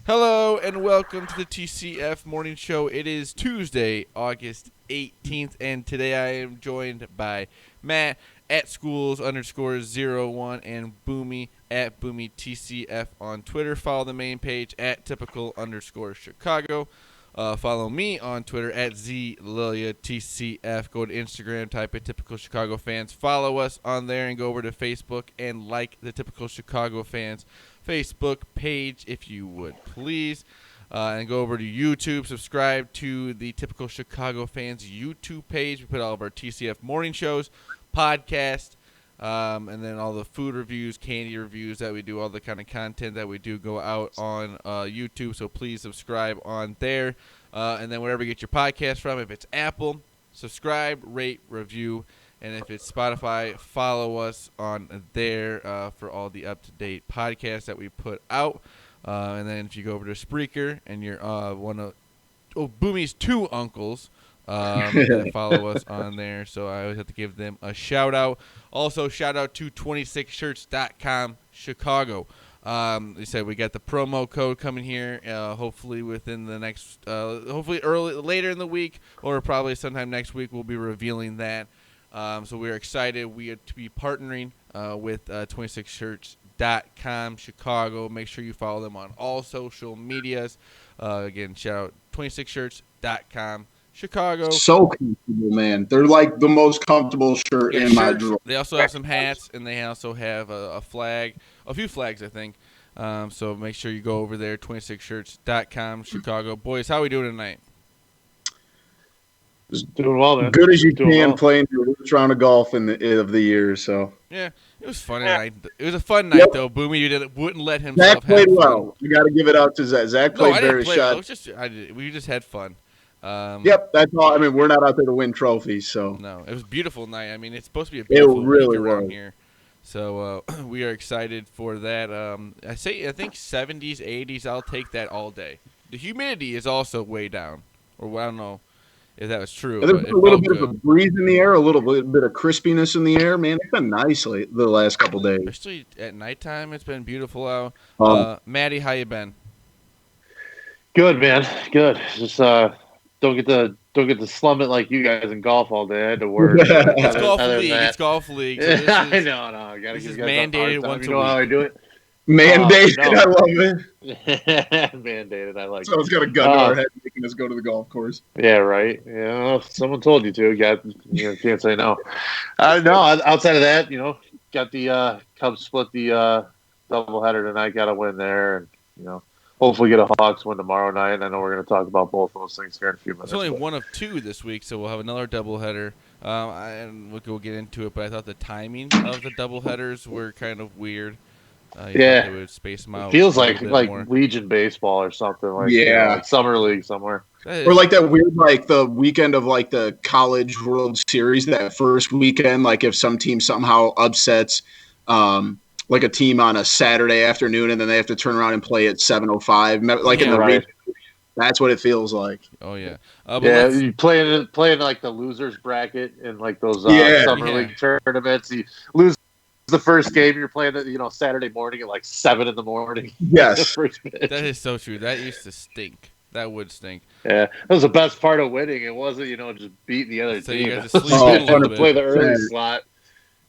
Hello and welcome to the TCF Morning Show. It is Tuesday, August 18th, and today I am joined by Matt at schools_01 and Boomy at Boomy TCF on Twitter. Follow the main page at typical_Chicago. Follow me on Twitter at ZLiliaTCF. Go to Instagram, type in Typical Chicago Fans. Follow us on there and go over to Facebook and like the Typical Chicago Fans Facebook page if you would, please. And go over to YouTube. Subscribe to the Typical Chicago Fans YouTube page. We put all of our TCF morning shows, podcast, and then all the food reviews, candy reviews that we do, all the kind of content that we do go out on YouTube. So please subscribe on there. And then wherever you get your podcast from, if it's Apple, subscribe, rate, review. And if it's Spotify, follow us on there for all the up-to-date podcasts that we put out. And then if you go over to Spreaker and you're one of Boomy's two uncles, that follow us on there. So I always have to give them a shout-out. Also, shout-out to 26shirts.com Chicago. They said we got the promo code coming here. Hopefully within the next, later in the week or probably sometime next week, we'll be revealing that. So we're excited. We are to be partnering with 26shirts.com Chicago. Make sure you follow them on all social medias. Again, shout out 26shirts.com Chicago. So comfortable, man. They're like the most comfortable shirt in my drawer. They also have some hats, and they also have a flag, a few flags, I think. So make sure you go over there, 26shirts.com Chicago. Boys, how are we doing tonight? Just doing well, man. Good as you can, playing your first round of golf of the year. So yeah, it was fun tonight. It was a fun night, though. Boomy, wouldn't let himself. Zach played have fun. well. You got to give it out to Zach. Zach played very shot. We just had fun. Yep, that's all. I mean, we're not out there to win trophies, so no, it was a beautiful night. I mean, it's supposed to be a beautiful week around here, so we are excited for that. I think 70s, 80s. I'll take that all day. The humidity is also way down, or I don't know if that was true. There's a little bit of a breeze in the air, a little bit of crispiness in the air. Man, it's been nice the last couple days. Especially at nighttime, it's been beautiful out. Maddie, how you been? Good, man. Good. Just don't get to slum it like you guys in golf all day. I had to work. It's golf league. It's golf league. So I know. I gotta this give is you guys mandated once a week. You know how I do it? Mandated. No. I love it. Mandated. I like it. Someone's got a gun to our head making us go to the golf course. Yeah, right. Yeah, if someone told you to. Can't say no. No, outside of that, got the Cubs split the doubleheader tonight. Got to win there, and hopefully get a Hawks win tomorrow night. I know we're going to talk about both those things here in a few minutes. It's only one of two this week, so we'll have another doubleheader. And we'll get into it, but I thought the timing of the doubleheaders were kind of weird. They would space them out. It feels like more. Legion baseball or something. Like summer league somewhere. Or like that weird, like the weekend of like the College World Series, that first weekend, like if some team somehow upsets like a team on a Saturday afternoon and then they have to turn around and play at 7:05, like in the region. That's what it feels like. Oh yeah, you playing like the losers bracket in like those summer league tournaments. You lose the first game, you're playing it, Saturday morning at like 7 a.m. Yes, that is so true. That used to stink. That would stink. Yeah, that was the best part of winning. It wasn't, just beating the other team. You got to sleep in a little bit. Play the early slot.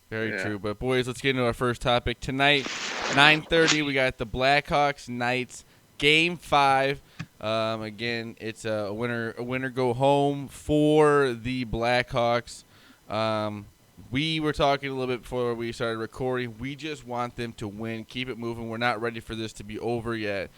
Very true. But boys, let's get into our first topic tonight. 9:30, we got the Blackhawks Knights Game 5. Again, it's a winner go home for the Blackhawks. We were talking a little bit before we started recording. We just want them to win, keep it moving. We're not ready for this to be over yet.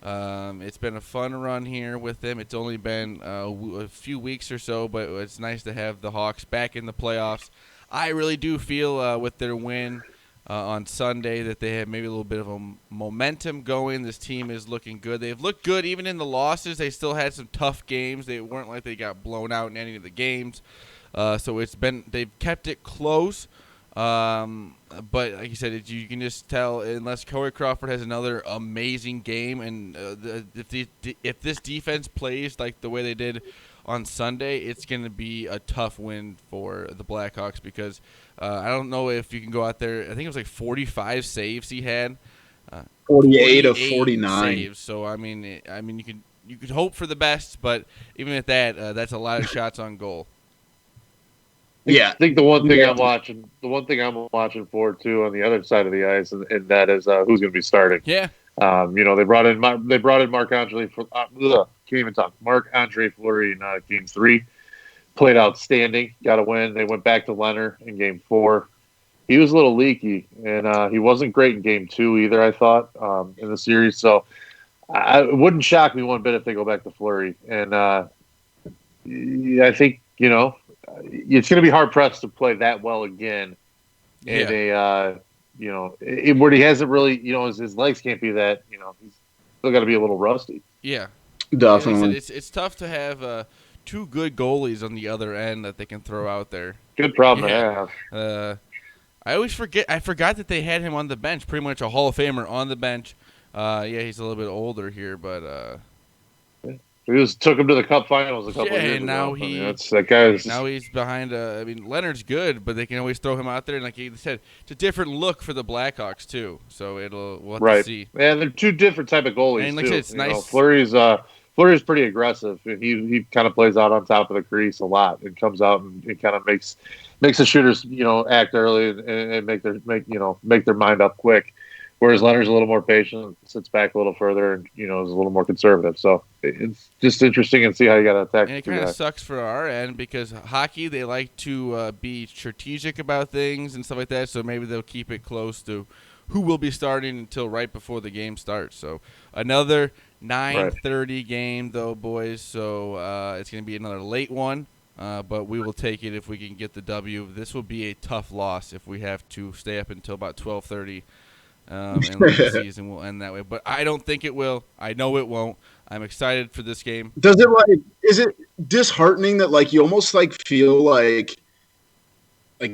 It's been a fun run here with them. It's only been a few weeks or so, but it's nice to have the Hawks back in the playoffs. I really do feel with their win on Sunday that they have maybe a little bit of a momentum going. This team is looking good. They've looked good even in the losses. They still had some tough games. They weren't like they got blown out in any of the games. So they've kept it close. But like you said, you can just tell unless Corey Crawford has another amazing game, and if this defense plays like the way they did on Sunday, it's going to be a tough win for the Blackhawks because I don't know if you can go out there. I think it was like 45 saves he had. 48 of 49 saves. So you could hope for the best, but even at that, that's a lot of shots on goal. Yeah, I think the one thing I'm watching for too on the other side of the ice, and that is who's going to be starting. Yeah. They brought in Marc Andre for can't even talk. Marc Andre Fleury in Game 3 played outstanding, got a win. They went back to Leonard in Game 4. He was a little leaky, and he wasn't great in Game 2 either. I thought in the series, so it wouldn't shock me one bit if they go back to Fleury. And I think it's going to be hard pressed to play that well again in a where he hasn't really his legs can't be that he's still got to be a little rusty. Yeah, definitely. It's tough to have two good goalies on the other end that they can throw out there. Good problem to have. I always forget. I forgot that they had him on the bench, pretty much a Hall of Famer on the bench. He's a little bit older here, but he took him to the Cup Finals a couple of years and now ago. Now he's behind. Leonard's good, but they can always throw him out there. And like you said, it's a different look for the Blackhawks too. So we'll have to see. Yeah, they're two different type of goalies. And like I said, it's nice. Fleury's pretty aggressive, and he kind of plays out on top of the crease a lot, and comes out and kind of makes the shooters act early and make their mind up quick. Whereas Leonard's a little more patient, sits back a little further, and is a little more conservative. So it's just interesting and see how you got to attack. And it kind of sucks for our end because hockey, they like to be strategic about things and stuff like that. So maybe they'll keep it close to who will be starting until right before the game starts. So another 9:30 game, though, boys. So it's going to be another late one. But we will take it if we can get the W. This will be a tough loss if we have to stay up until about 12:30. And the season will end that way. But I don't think it will. I know it won't. I'm excited for this game. Is it disheartening that you almost feel like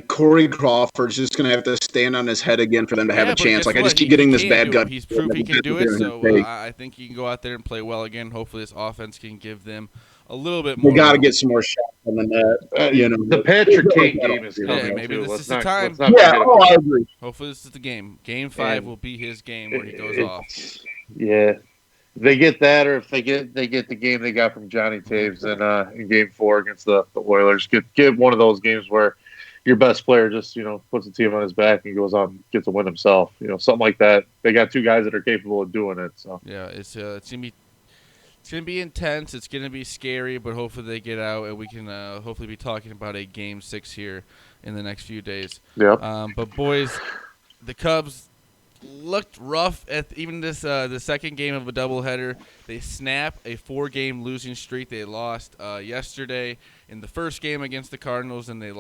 Corey Crawford's just going to have to stand on his head again for them to have a chance? I just keep getting this bad gut. He's proved he can do it, so I think he can go out there and play well again. Hopefully this offense can give them a little bit more. We got to get some more shots on the net. The Patrick Kane game is coming. Yeah, maybe this is the time. I agree. Hopefully this is the game. Game 5 will be his game where he goes off. Yeah. They get that, or if they get the game they got from Johnny Taves in Game 4 against the Oilers. Get one of those games where your best player just puts the team on his back and goes out and gets a win himself. Something like that. They got two guys that are capable of doing it. So yeah, it's gonna be intense. It's gonna be scary, but hopefully they get out and we can hopefully be talking about a Game 6 here in the next few days. Yeah. But boys, the Cubs looked rough at even this the second game of a doubleheader. They snapped a 4-game losing streak. They lost yesterday in the first game against the Cardinals, and they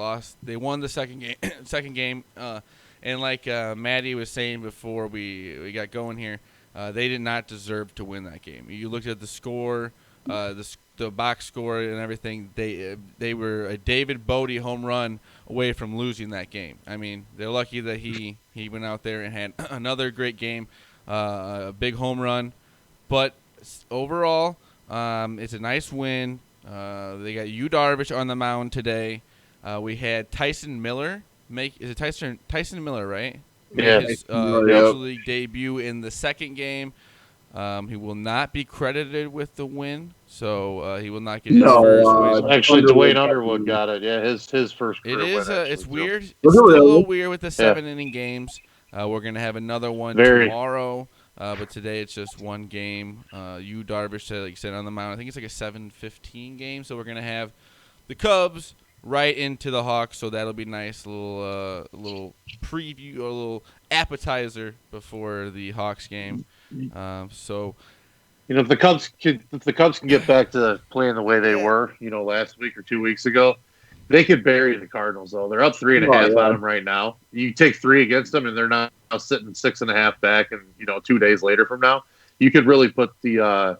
won the second game. And like Maddie was saying before we got going here, they did not deserve to win that game. You looked at the score, the box score and everything. They were a David Bodie home run away from losing that game. I mean, they're lucky that he went out there and had another great game, a big home run. But overall, it's a nice win. They got Yu Darvish on the mound today. We had Tyson Miller Tyson Miller, right? Yeah. His Major League debut in the second game. He will not be credited with the win, so he will not get his first win. Actually, Dwayne Underwood got it. Yeah, his first career win. It's weird. It's still a little weird with the 7-inning games. We're going to have another one tomorrow, but today it's just one game. Yu Darvish, like you said, on the mound. I think it's like a 7-15 game, so we're going to have the Cubs right into the Hawks, so that'll be nice. A little preview, or a little appetizer before the Hawks game. So, if the Cubs can get back to playing the way they were, last week or 2 weeks ago, they could bury the Cardinals. Though they're up 3.5 on them right now. You take 3 against them, and they're now sitting 6.5 back. And 2 days later from now, you could really put the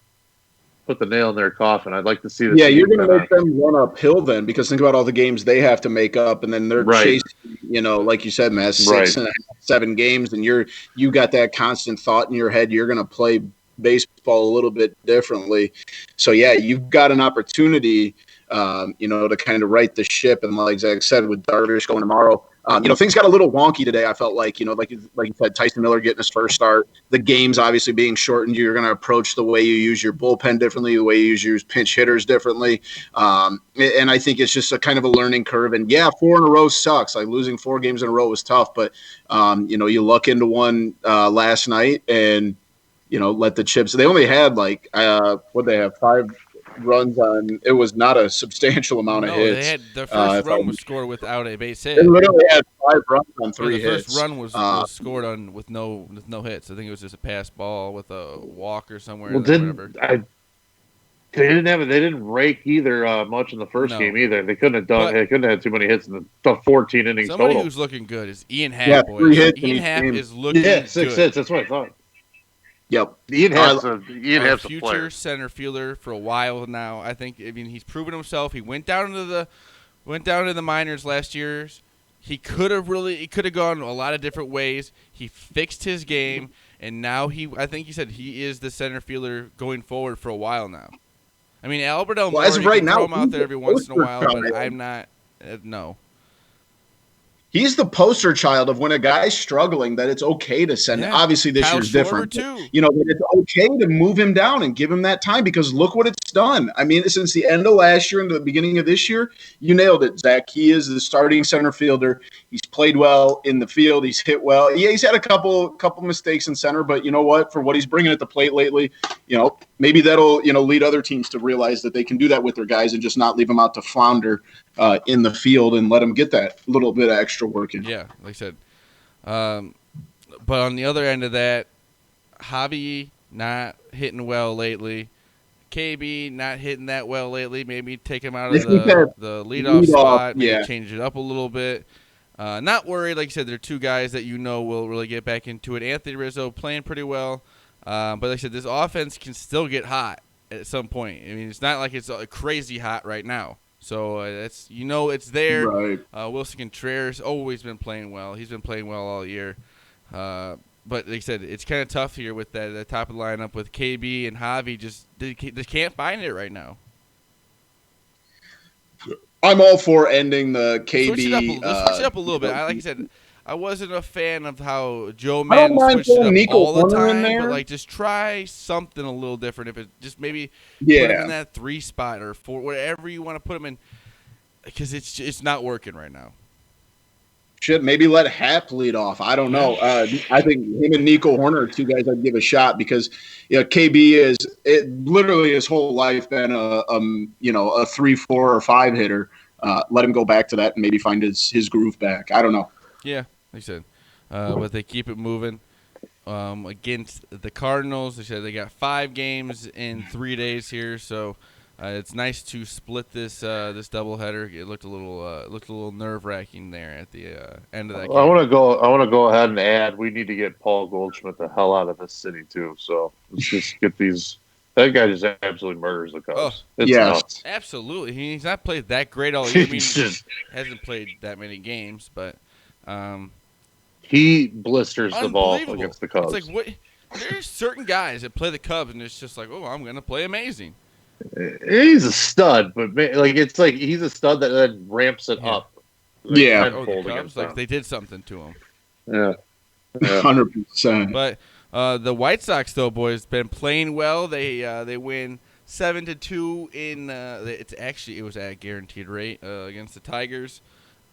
nail in their coffin. I'd like to see this. Yeah, you're going to make them run uphill then, because think about all the games they have to make up, and then they're chasing, like you said, Matt, 6.5, 7 games, and you got that constant thought in your head. You're going to play baseball a little bit differently. So, yeah, you've got an opportunity, to kind of right the ship. And like Zach said, with Darvish going tomorrow, Things got a little wonky today. I felt like, like you said, Tyson Miller getting his first start. The game's obviously being shortened. You're going to approach the way you use your bullpen differently, the way you use your pinch hitters differently. And I think it's just a kind of a learning curve. And, 4 in a row sucks. Like losing 4 games in a row was tough. But, you luck into one last night and, let the chips – they only had what they have, 5 runs on. It was not a substantial amount of hits. They had the first run was scored without a base hit. They literally had 5 runs on 3 hits. The first run was scored on with no hits. I think it was just a pass ball with a walker somewhere. Well, they didn't rake either much in the first game either. They couldn't have done. They couldn't have had too many hits in the 14 innings somebody total. Who's looking good is Ian Happ. 3 hits. Ian Happ is looking 6 good. hits. That's what I thought. Yep. Ian Happ's a future center fielder for a while now. I think. He's proven himself. He went down to the minors last year. He could have gone a lot of different ways. He fixed his game, and now I think he said he is the center fielder going forward for a while now. Albert Elmore, as of right now, throw him out there every once in a while, but I'm not. No. He's the poster child of when a guy's struggling that it's okay to send. Yeah. Obviously, this Kyle year's different. Too. That it's okay to move him down and give him that time because look what it's done. Since the end of last year and the beginning of this year, you nailed it, Zach. He is the starting center fielder. He's played well in the field. He's hit well. Yeah, he's had a couple mistakes in center, but you know what? For what he's bringing at the plate lately, maybe that'll lead other teams to realize that they can do that with their guys and just not leave them out to flounder in the field and let them get that little bit of extra work in. Yeah, like I said. But on the other end of that, Javi not hitting well lately. KB not hitting that well lately. Maybe take him out of the leadoff spot. Maybe change it up a little bit. Not worried. Like I said, they're 2 guys that will really get back into it. Anthony Rizzo playing pretty well. But like I said, this offense can still get hot at some point. It's not like it's crazy hot right now. So it's there. Right. Wilson Contreras always been playing well. He's been playing well all year. But like I said, it's kind of tough here with the top of the lineup with KB and Javi. They can't find it right now. I'm all for ending the KB. Switch it up a little bit. Like I said, I wasn't a fan of how Joe Madden switched it up Nico all the Horner time, but just try something a little different. If it just maybe put him in that 3 spot or 4, whatever you want to put him in, because it's not working right now. Shit, maybe let Hap lead off. I don't know. I think him and Nico Horner are 2 guys I'd give a shot because KB is literally his whole life been a 3, 4, or 5 hitter. Let him go back to that and maybe find his groove back. I don't know. Yeah, like I said, but they keep it moving against the Cardinals. They said they got 5 games in 3 days here, so it's nice to split this doubleheader. It looked a little nerve-wracking there at the end of that game. I want to go ahead and add we need to get Paul Goldschmidt the hell out of this city too. So let's just get these. That guy just absolutely murders the Cubs. Oh, nuts. Absolutely. He's not played that great all year. Hasn't played that many games, but he blisters the ball against the Cubs. It's like there's certain guys that play the Cubs, and it's just like, oh, I'm going to play amazing. He's a stud, but it's like he's a stud that then ramps it up. The Cubs, they did something to him. Yeah. 100%. But the White Sox, though, boys, been playing well. They win 7-2 in it was at a guaranteed rate against the Tigers.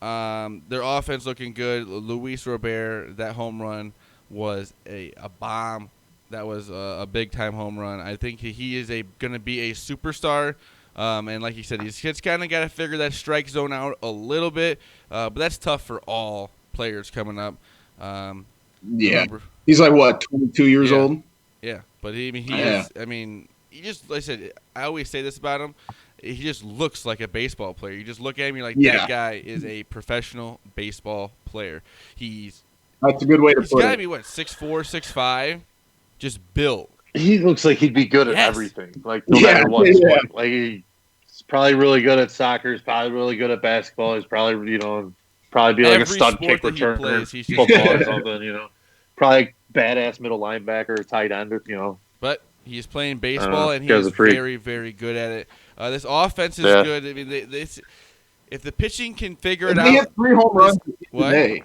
Their offense looking good. Luis Robert, that home run was a bomb. That was a big-time home run. I think he is going to be a superstar. And like you said, he's kind of got to figure that strike zone out a little bit. But that's tough for all players coming up. He's like, what, 22 years old? Yeah, but he is. He just, like I said, I always say this about him. He just looks like a baseball player. You just look at him, you're like, that guy is a professional baseball player. That's a good way to put it. He's got to be, 6'4", 6'5", just built. He looks like he'd be good at everything, no matter what. He's probably really good at soccer. He's probably really good at basketball. He's probably, be like a stunt kick returner, football or something, Probably badass middle linebacker or tight end, But he's playing baseball, and he is very, very good at it. This offense is good. if the pitching can figure it And out. they hit 3 home runs What? today.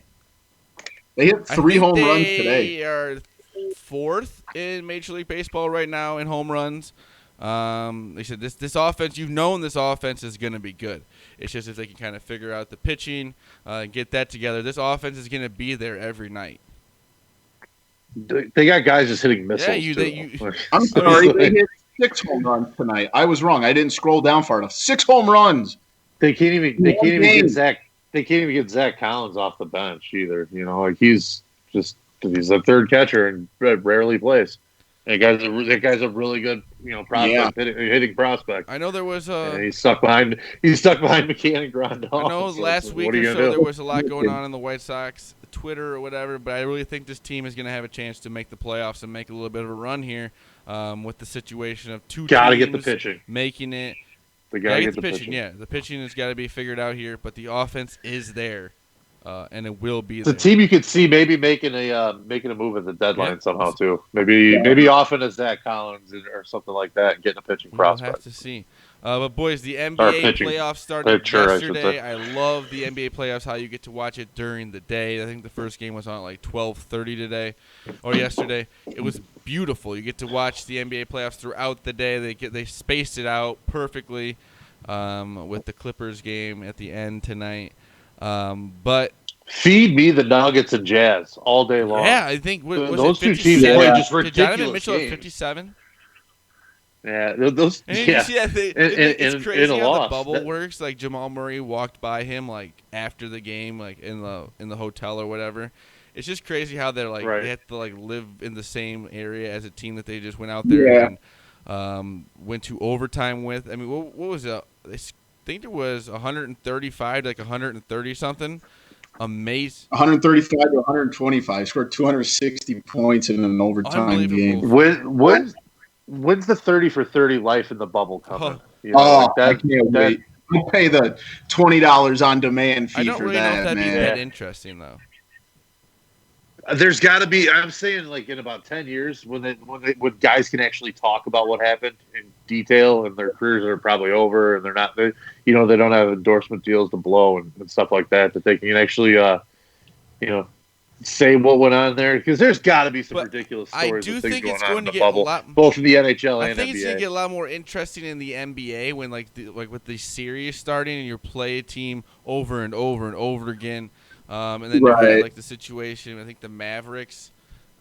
They hit 3 home runs today. They are fourth in Major League Baseball right now in home runs. They said this offense, you've known this offense is going to be good. It's just if they can kind of figure out the pitching and get that together, this offense is going to be there every night. They got guys just hitting missiles. Yeah, I'm sorry, they hit 6 home runs tonight. I was wrong. I didn't scroll down far enough. 6 home runs. They can't even get Zach. They can't even get Zach Collins off the bench either. You know, like he's a third catcher and rarely plays. And that guy's a really good, prospect, hitting prospect. I know there was he's stuck behind McCann and Grandal. I know last week or so there was a lot going on in the White Sox Twitter or whatever, but I really think this team is going to have a chance to make the playoffs and make a little bit of a run here with the situation of two gotta teams get the pitching, making it. They gotta get the pitching. Yeah, the pitching has got to be figured out here, but the offense is there. And it will be. It's a team you could see maybe making a move at the deadline somehow too. Maybe offering a Zach Collins or something like that, and getting a pitching prospect. We'll have to see. But boys, the NBA playoffs started yesterday. I love the NBA playoffs. How you get to watch it during the day. I think the first game was on at like 12:30 today or yesterday. It was beautiful. You get to watch the NBA playoffs throughout the day. They spaced it out perfectly with the Clippers game at the end tonight. But feed me the Nuggets and Jazz all day long. Yeah, I think those two teams play just ridiculous Donovan Mitchell games. 57. Yeah, those. It's crazy how the bubble works. Like Jamal Murray walked by him like after the game, like in the hotel or whatever. It's just crazy how they're like they have to like live in the same area as a team that they just went out there and went to overtime with. I mean, what was it? I think it was 135 to like 130 something. Amazing. 135 to 125. Scored 260 points in an overtime game. When's the 30 for 30 life in the bubble coming? I can't wait. I'll pay the $20 on demand fee for that. I don't really know if that'd be that interesting though. There's got to be. I'm saying, like in about 10 years, when guys can actually talk about what happened in detail, and their careers are probably over, and they don't have endorsement deals to blow and stuff like that. That they can actually, say what went on there, because there's got to be some ridiculous stories. I do think it's going to get bubble, both in the NHL and NBA. I think it's going to get a lot more interesting in the NBA when with the series starting and you play a team over and over and over again. And then you had like the situation. I think the Mavericks,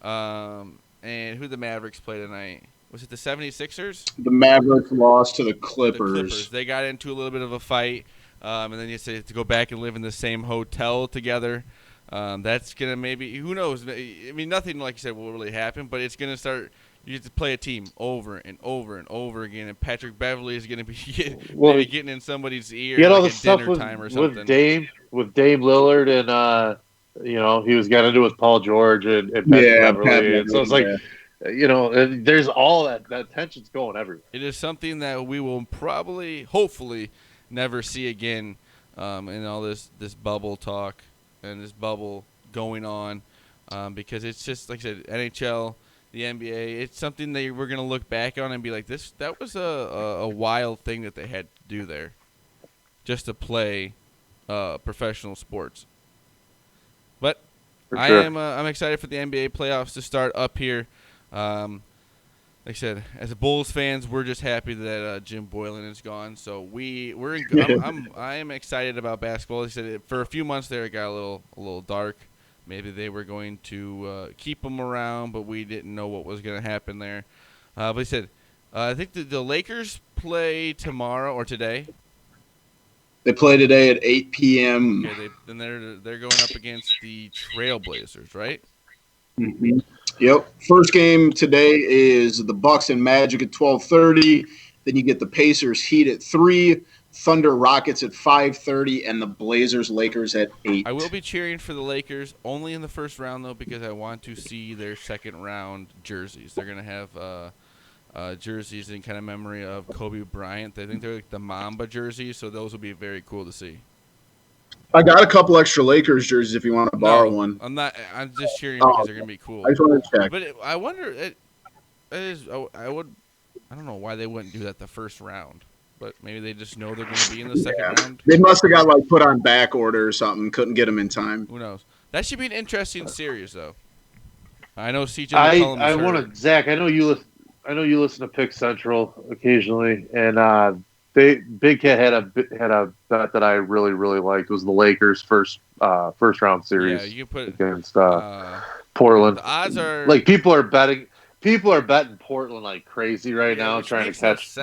and who the Mavericks play tonight? Was it the 76ers? The Mavericks lost to the Clippers. They got into a little bit of a fight, and then you have to go back and live in the same hotel together. That's gonna who knows? I mean, nothing like you said will really happen, but it's gonna start. You have to play a team over and over and over again, and Patrick Beverly is gonna be getting in somebody's ear like at dinner time or something. With Dame Lillard and he was getting into with Paul George and Patrick Beverly, and so it's like there's all that tension's going everywhere. It is something that we will hopefully never see again in all this bubble talk and this bubble going on because it's just like I said, NHL. The NBA, it's something that we're going to look back on and be like, that was a wild thing that they had to do there just to play professional sports. But I'm excited for the NBA playoffs to start up here. Like I said, as Bulls fans, we're just happy that Jim Boylan is gone. So I am excited about basketball. Like I said, for a few months there, it got a little dark. Maybe they were going to keep him around, but we didn't know what was going to happen there. But he said, I think the Lakers play tomorrow or today. They play today at 8 p.m. Okay, then they're going up against the Trailblazers, right? Mm-hmm. Yep. First game today is the Bucks and Magic at 12:30. Then you get the Pacers Heat at 3. Thunder Rockets at 5:30 and the Blazers Lakers at 8. I will be cheering for the Lakers only in the first round though because I want to see their second round jerseys. They're gonna have jerseys in kind of memory of Kobe Bryant. I think they're like the Mamba jerseys, so those will be very cool to see. I got a couple extra Lakers jerseys if you want to borrow one. I'm not. I'm just cheering because they're gonna be cool. I just want to check. But I wonder. I don't know why they wouldn't do that the first round. but maybe they just know they're going to be in the second round. They must have got put on back order or something. Couldn't get them in time. Who knows? That should be an interesting series, though. I know CJ McCollum I want to Zach. I know you listen to Pick Central occasionally, and Big Cat had a bet that I really liked. It was the Lakers first round series. Yeah, you put against Portland. The odds are people are betting Portland like crazy right now, trying to catch.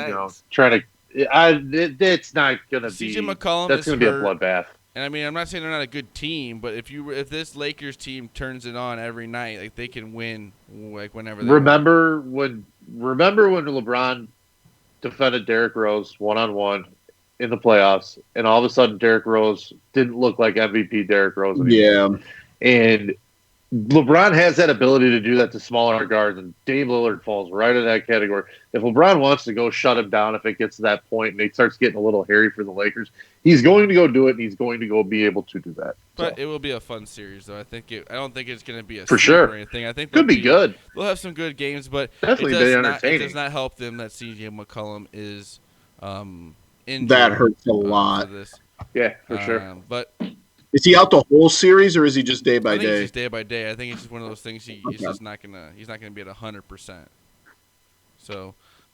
It's not gonna be. CJ McCollum that's gonna be a bloodbath. And I mean, I'm not saying they're not a good team, but if this Lakers team turns it on every night, they can win whenever they remember when LeBron defended Derrick Rose one-on-one in the playoffs, and all of a sudden Derrick Rose didn't look like MVP Derrick Rose anymore. Yeah. And LeBron has that ability to do that to smaller guards, and Dame Lillard falls right in that category. If LeBron wants to go shut him down, if it gets to that point and he starts getting a little hairy for the Lakers, he's going to go do it, and he's going to go be able to do that. But it will be a fun series, though. I don't think it's going to be a for sure or anything. I think could be good. They'll have some good games, but definitely entertaining. It does not help them that CJ McCollum is injured. That hurts a lot. For this. Yeah, for sure. But is he out the whole series, or is he just day by day? I think it's just day by day. I think it's just one of those things. He's just not gonna be at 100%. So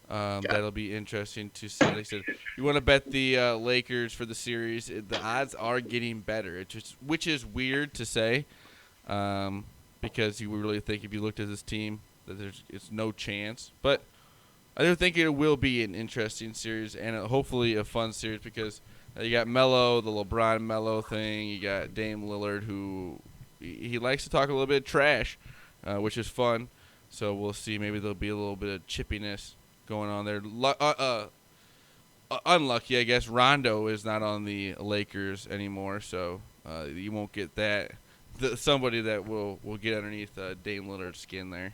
that'll be interesting to see. Like I said, you want to bet the Lakers for the series. The odds are getting better, which is weird to say, because you would really think if you looked at this team that it's no chance. But I do think it will be an interesting series and hopefully a fun series because. You got Melo, the LeBron Melo thing. You got Dame Lillard, who he likes to talk a little bit of trash, which is fun. So we'll see. Maybe there'll be a little bit of chippiness going on there. Unlucky, I guess. Rondo is not on the Lakers anymore, so you won't get that. Somebody that will get underneath Dame Lillard's skin there.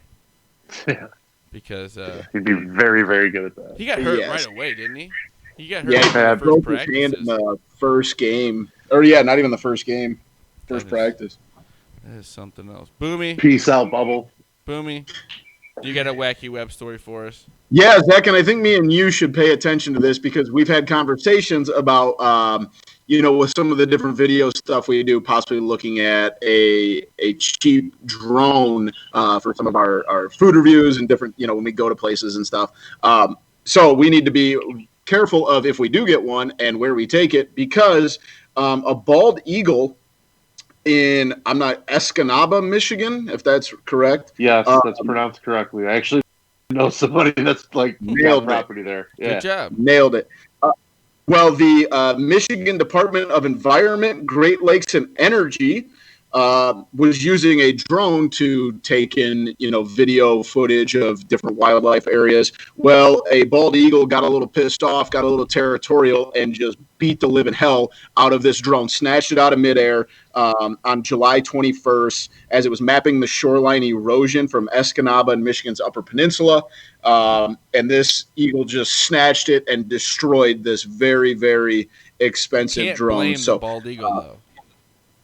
Yeah. Because he'd be very, very good at that. He got hurt right away, didn't he? He got hurt in the first practice. Hand in the first game. Or, not even the first game. First practice. That is something else. Boomy. Peace out, Bubble. Boomy. You got a wacky web story for us? Yeah, Zach, and I think me and you should pay attention to this because we've had conversations about, with some of the different video stuff we do, possibly looking at a cheap drone for some of our food reviews and different, when we go to places and stuff. So we need to be careful of if we do get one and where we take it because a bald eagle in Escanaba, Michigan, if that's correct. Yes, that's pronounced correctly. I actually know somebody that's nailed property there. Yeah. Good job. Nailed it. Well, the Michigan Department of Environment, Great Lakes and Energy was using a drone to take in, video footage of different wildlife areas. Well, a bald eagle got a little pissed off, got a little territorial, and just beat the living hell out of this drone, snatched it out of midair on July 21st as it was mapping the shoreline erosion from Escanaba and Michigan's Upper Peninsula. And this eagle just snatched it and destroyed this very, very expensive Can't drone. Blame the bald eagle, though.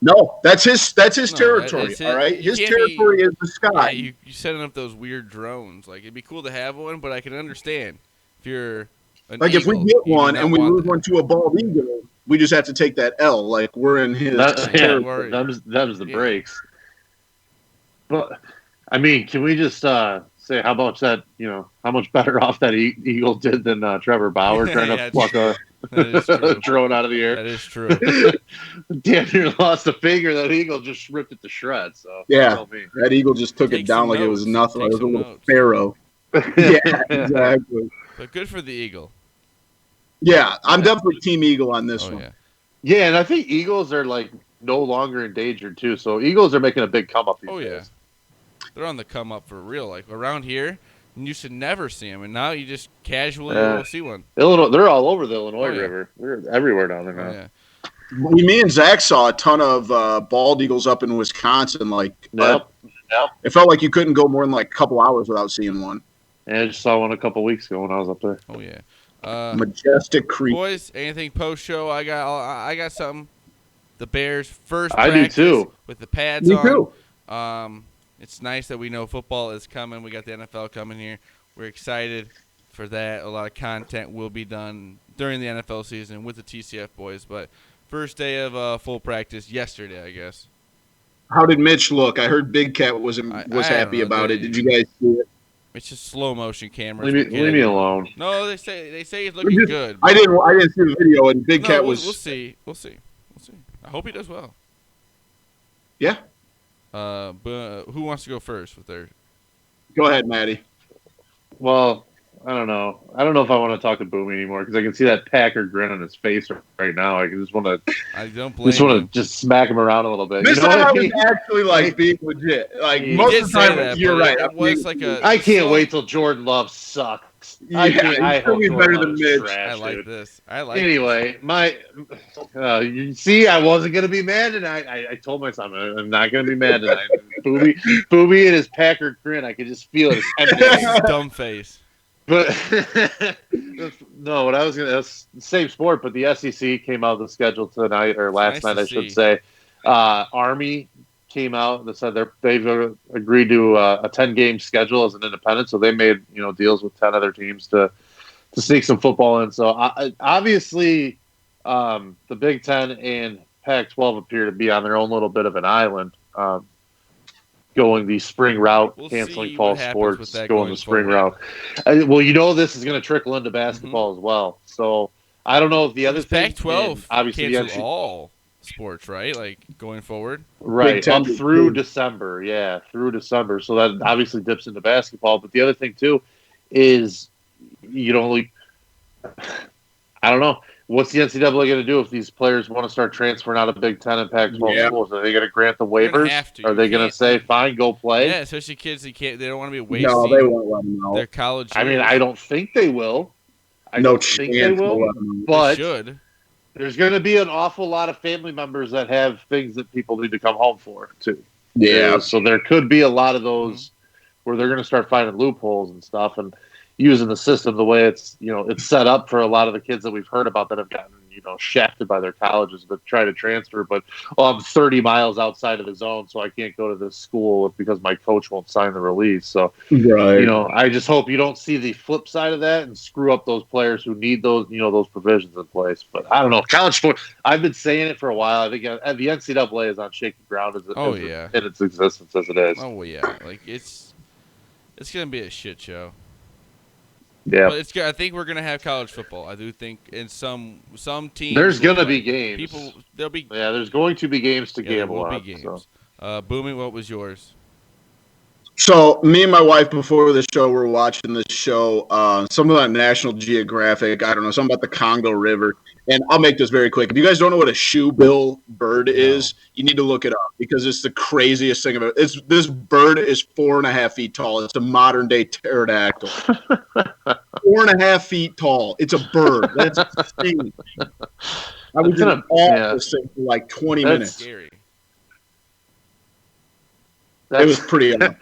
No, that's his territory. All right, his territory is the sky. Yeah, you setting up those weird drones. It'd be cool to have one, but I can understand if you're an if we eagle, get one and we lose that. one to a bald eagle, we just have to take that L. We're in his territory. That was the breaks. But I mean, can we just say how much that how much better off that eagle did than Trevor Bauer trying to pluck a drone out of the air? That is true. Damn near lost a finger. That eagle just ripped it to shreds. So that eagle just took it down like it was nothing. It was a little pharaoh. Yeah, exactly. But good for the eagle. Yeah, I'm definitely Team Eagle on this one. Yeah, and I think eagles are no longer endangered too. So eagles are making a big come up these days. They're on the come up for real. Around here, you should never see them, and now you just casually will see one. Illinois, they're all over the Illinois River. They're everywhere down there now. Me and Zach saw a ton of bald eagles up in Wisconsin. It felt like you couldn't go more than a couple hours without seeing one. Yeah, I just saw one a couple weeks ago when I was up there. Oh yeah. Majestic Creek. Boys, anything post show? I got something. The Bears first I practice do too. with the pads Me on. Too. It's nice that we know football is coming. We got the NFL coming here. We're excited. for that. A lot of content will be done during the NFL season with the TCF boys. But first day of full practice yesterday, I guess. How did Mitch look? I heard Big Cat was I don't happy know. about it. Did you guys see it? It's just slow motion cameras. Leave me alone. No, they say he's looking good. I didn't see the video, and Big Cat was. We'll see. I hope he does well. Yeah. But who wants to go first with their? Go ahead, Maddie. Well, I don't know. I don't know if I want to talk to Boomy anymore because I can see that Packer grin on his face right now. I just want to. I don't blame. Just smack him around a little bit. This time I was actually being legit. Most of the time, you're right. It was like a. I can't wait till Jordan Love sucks. Yeah, I hope he's better than Mitch. I like this. Anyway, you see, I wasn't gonna be mad tonight. I told myself I'm not gonna be mad tonight. Booby and his Packer grin, I could just feel it. His dumb face. But no, what I was gonna same sport, but the SEC came out with the schedule tonight or last night, I should say. Army came out and said they've agreed to a 10-game schedule as an independent, so they made deals with 10 other teams to sneak some football in. So obviously, the Big Ten and Pac-12 appear to be on their own little bit of an island, going the spring route, canceling fall sports, going the spring route. Well, this is going to trickle into basketball as well. So I don't know if the other thing, Pac-12 obviously cancel all sports, right? Like going forward, right up through December, through December. So that obviously dips into basketball. But the other thing too is, I don't know. What's the NCAA going to do if these players want to start transferring out of Big Ten and Pac-12 schools? Are they going to grant the waivers? Are they going to say, "Fine, go play"? Yeah, especially kids they don't want to be wasting. No, they won't let them out. Their college. I mean, I don't think they will. I don't think they will, but they should. There's going to be an awful lot of family members that have things that people need to come home for too. Yeah. So there could be a lot of those where they're going to start finding loopholes and stuff and using the system the way it's set up for a lot of the kids that we've heard about that have gotten shafted by their colleges that try to transfer, but I'm 30 miles outside of the zone, so I can't go to this school because my coach won't sign the release. So right. I just hope you don't see the flip side of that and screw up those players who need those those provisions in place. But I don't know, college sport. I've been saying it for a while. I think the NCAA is on shaky ground in its existence as it is. Oh yeah, like it's gonna be a shit show. Yeah, but I think we're gonna have college football. I do think in some teams there's gonna be games. There's going to be games to gamble on. Games. So. Boomy, what was yours? So me and my wife before the show were watching this show, something about National Geographic. I don't know, something about the Congo River. And I'll make this very quick. If you guys don't know what a shoebill bird is, you need to look it up because it's the craziest thing about it. This bird is 4.5 feet tall. It's a modern day pterodactyl. 4.5 feet tall. It's a bird. That's insane. I was in this thing for like 20 minutes. Scary. It was pretty awesome.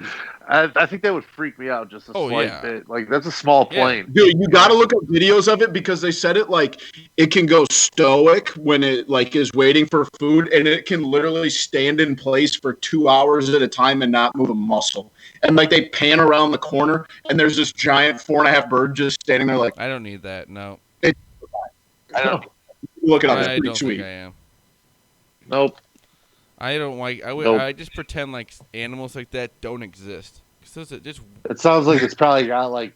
I think that would freak me out just a slight bit. Like, that's a small plane. Dude, you got to look up videos of it because they said it like it can go stoic when it like is waiting for food, and it can literally stand in place for 2 hours at a time and not move a muscle. And like they pan around the corner, and there's this giant 4.5 bird just standing there. Like, I don't need that. No. I don't know. Look it up. It's pretty don't sweet. Think I am. Nope. I don't like. I just pretend like animals like that don't exist. It sounds like it's probably got like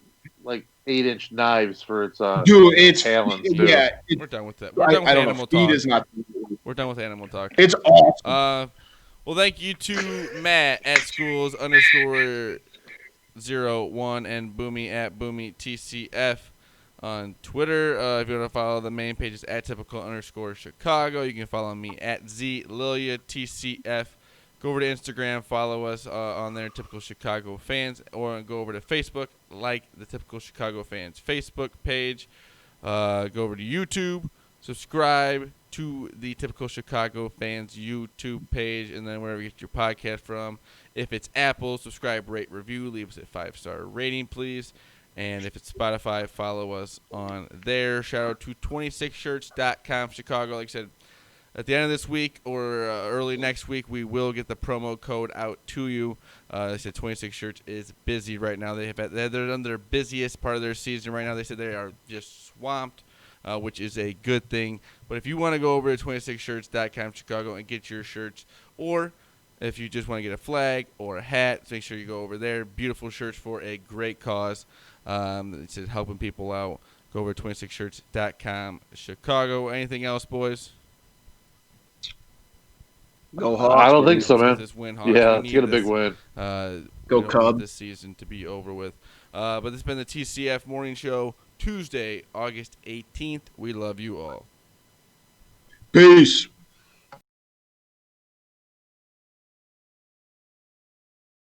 8-inch knives for its dude. It's talons. We're done with that. We're done with animal talk. We're done with animal talk. It's awesome. Well, thank you to Matt at schools_01 and Boomy at BoomyTCF on Twitter. If you want to follow the main page, is at typical_Chicago. You can follow me at ZLiliaTCF. Go over to Instagram, follow us on there, Typical Chicago Fans, or go over to Facebook, like the Typical Chicago Fans Facebook page. Go over to YouTube, subscribe to the Typical Chicago Fans YouTube page, and then wherever you get your podcast from. If it's Apple, subscribe, rate, review, leave us a 5-star rating, please. And if it's Spotify, follow us on there. Shout out to 26shirts.com, Chicago. Like I said, at the end of this week or early next week, we will get the promo code out to you. They said 26 Shirts is busy right now. They're on their busiest part of their season right now. They said they are just swamped, which is a good thing. But if you want to go over to 26shirts.com Chicago and get your shirts, or if you just want to get a flag or a hat, make sure you go over there. Beautiful shirts for a great cause. It's helping people out. Go over to 26shirts.com Chicago. Anything else, boys? Go Hawks. I don't think so, Let's get man. this win, Hawks. Yeah, We let's need get a this. big win. Go we don't want Cubs. this season to be over with. But this has been the TCF Morning Show, Tuesday, August 18th. We love you all. Peace.